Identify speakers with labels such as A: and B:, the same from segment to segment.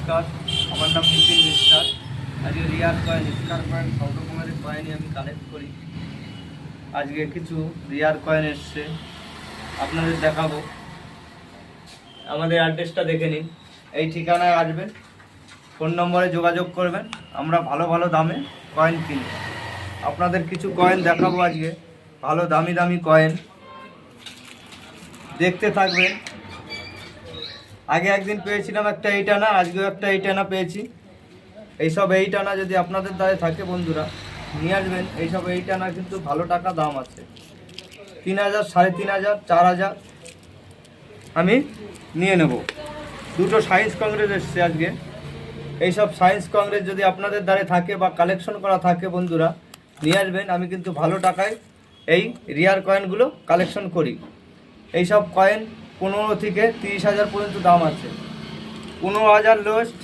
A: নমস্কার, আমার নাম নিতিন বিশ্বাস। আজকে রিয়ার কয়েন, স্কার কয়েন সব রকমের কয়েনই আমি কালেক্ট করি। আজকে কিছু রিয়ার কয়েন এসছে, আপনাদের দেখাবো। আমাদের অ্যাড্রেসটা দেখে নিন। এই ঠিকানায় আসবেন, ফোন নম্বরে যোগাযোগ করবেন। আমরা ভালো ভালো দামে কয়েন কিনি। আপনাদের কিছু কয়েন দেখাবো আজকে, ভালো দামি দামি কয়েন। দেখতে থাকবেন। আগে একদিন পেয়েছিলাম একটা 8 আনা, আজকেও একটা 8 আনা পেয়েছি। এইসব 8 আনা যদি আপনাদের দ্বারে থাকে বন্ধুরা, নিয়ে আসবেন। এইসব 8 আনা কিন্তু ভালো টাকা দাম আছে। 3000, 3500, 4000 আমি নিয়ে নেব। দুটো সায়েন্স কংগ্রেস এসছে আজকে। এইসব সায়েন্স কংগ্রেস যদি আপনাদের দ্বারে থাকে বা কালেকশন করা থাকে বন্ধুরা, নিয়ে আসবেন। আমি কিন্তু ভালো টাকায় এই রিয়ার কয়েনগুলো কালেকশন করি। এইসব কয়েন 15 থেকে 30,000 পর্যন্ত দাম আছে। 15,000 লোয়েস্ট,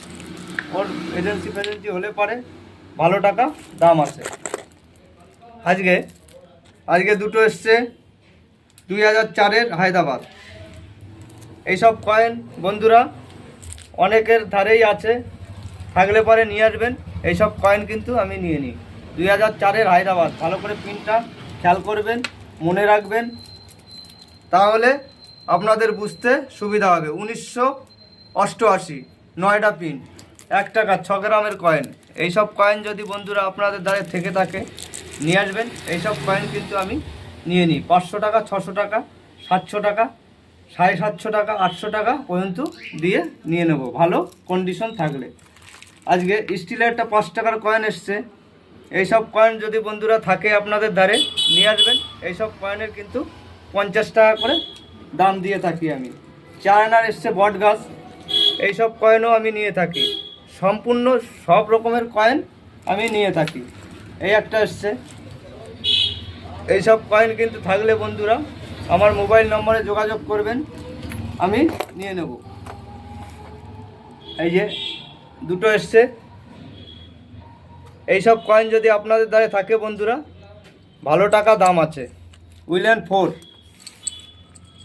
A: ওর এজেন্সি হলে পারে ভালো টাকা দাম আছে। আজকে দুটো এসছে 2004-এর হায়দ্রাবাদ। এইসব কয়েন বন্ধুরা অনেকের ধারেই আছে, থাকলে পরে নিয়ে আসবেন। এইসব কয়েন কিন্তু আমি নিয়ে নিই। 2004-এর হায়দ্রাবাদ, ভালো করে পিনটা খেয়াল করবেন, মনে রাখবেন, তাহলে আপনাদের বুঝতে সুবিধা হবে। 1988, 9টা পিন, 1 টাকা, 6 গ্রামের কয়েন। এইসব কয়েন যদি বন্ধুরা আপনাদের দ্বারে থেকে থাকে, নিয়ে আসবেন। এইসব কয়েন কিন্তু আমি নিয়ে নিই। 500 টাকা, 600 টাকা, 700 টাকা, 750 টাকা, 800 টাকা পর্যন্ত দিয়ে নিয়ে নেব, ভালো কন্ডিশন থাকলে। আজকে স্টিলের একটা 5 টাকার কয়েন এসছে। এইসব কয়েন যদি বন্ধুরা থাকে আপনাদের দ্বারে, নিয়ে আসবেন। এইসব কয়েনের কিন্তু 50 টাকা করে দাম দিয়ে থাকি আমি। 4 আনার এসছে বট গাছ, এইসব কয়েনও আমি নিয়ে থাকি। সম্পূর্ণ সব রকমের কয়েন আমি নিয়ে থাকি। এই একটা এসছে। এইসব কয়েন কিন্তু থাকলে বন্ধুরা আমার মোবাইল নম্বরে যোগাযোগ করবেন, আমি নিয়ে নেব। এই যে দুটো এসছে। এইসব কয়েন যদি আপনাদের দ্বারে থাকে বন্ধুরা, ভালো টাকা দাম আছে। উইলিয়ান 4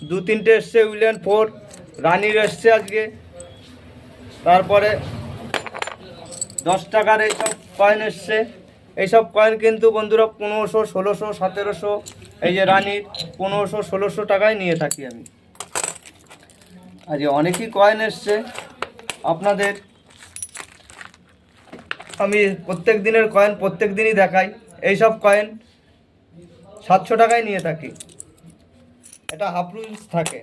A: 2-3টে এসছে। উইলিয়ান 4 রানির এসছে আজকে। তারপরে 10 টাকার এইসব কয়েন এসছে। এইসব কয়েন কিন্তু বন্ধুরা 1500, 1600, 1700, এই যে রানির 1500, 1600 টাকায় নিয়ে থাকি আমি। আজকে অনেকই কয়েন এসছে আপনাদের। আমি প্রত্যেক দিনের কয়েন প্রত্যেক দিনই দেখাই। এইসব কয়েন 700 টাকায় নিয়ে থাকি। এটা হাফ রুলস থাকে।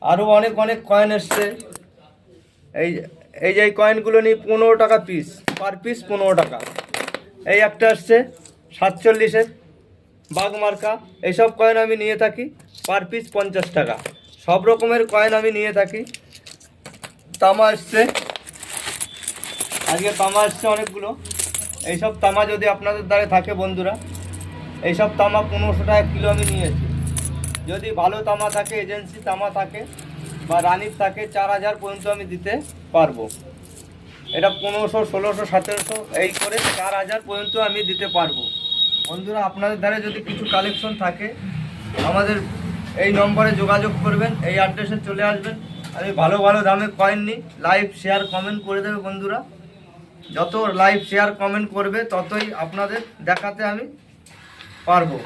A: আরও অনেক অনেক কয়েন এসছে। এই যে এই কয়েনগুলো নিই 15 টাকা পিস, পার পিস 15 টাকা। এই একটা আসছে 47-এর বাঘ মার্কা। এইসব কয়েন আমি নিয়ে থাকি পার পিস 50 টাকা। সব রকমের কয়েন আমি নিয়ে থাকি। তামা এসছে আজকে, তামা এসছে অনেকগুলো। এইসব তামা যদি আপনাদের দ্বারে থাকে বন্ধুরা, এইসব তামা 1500 টাকা কিলো আমি নিয়েছি। যদি ভালো তামা থাকে, এজেন্সি তামা থাকে বা রানির থাকে, 4000 পর্যন্ত আমি দিতে পারবো। এটা 1500, 1600, 1700 এই করে 4000 পর্যন্ত আমি দিতে পারবো। বন্ধুরা আপনাদের দ্বারা যদি কিছু কালেকশন থাকে, আমাদের এই নম্বরে যোগাযোগ করবেন, এই অ্যাড্রেসে চলে আসবেন। আমি ভালো ভালো দামে কয়েন নিই। লাইভ শেয়ার কমেন্ট করে দেবে বন্ধুরা। যত লাইভ শেয়ার কমেন্ট করবে ততই আপনাদের দেখাতে আমি পারবো।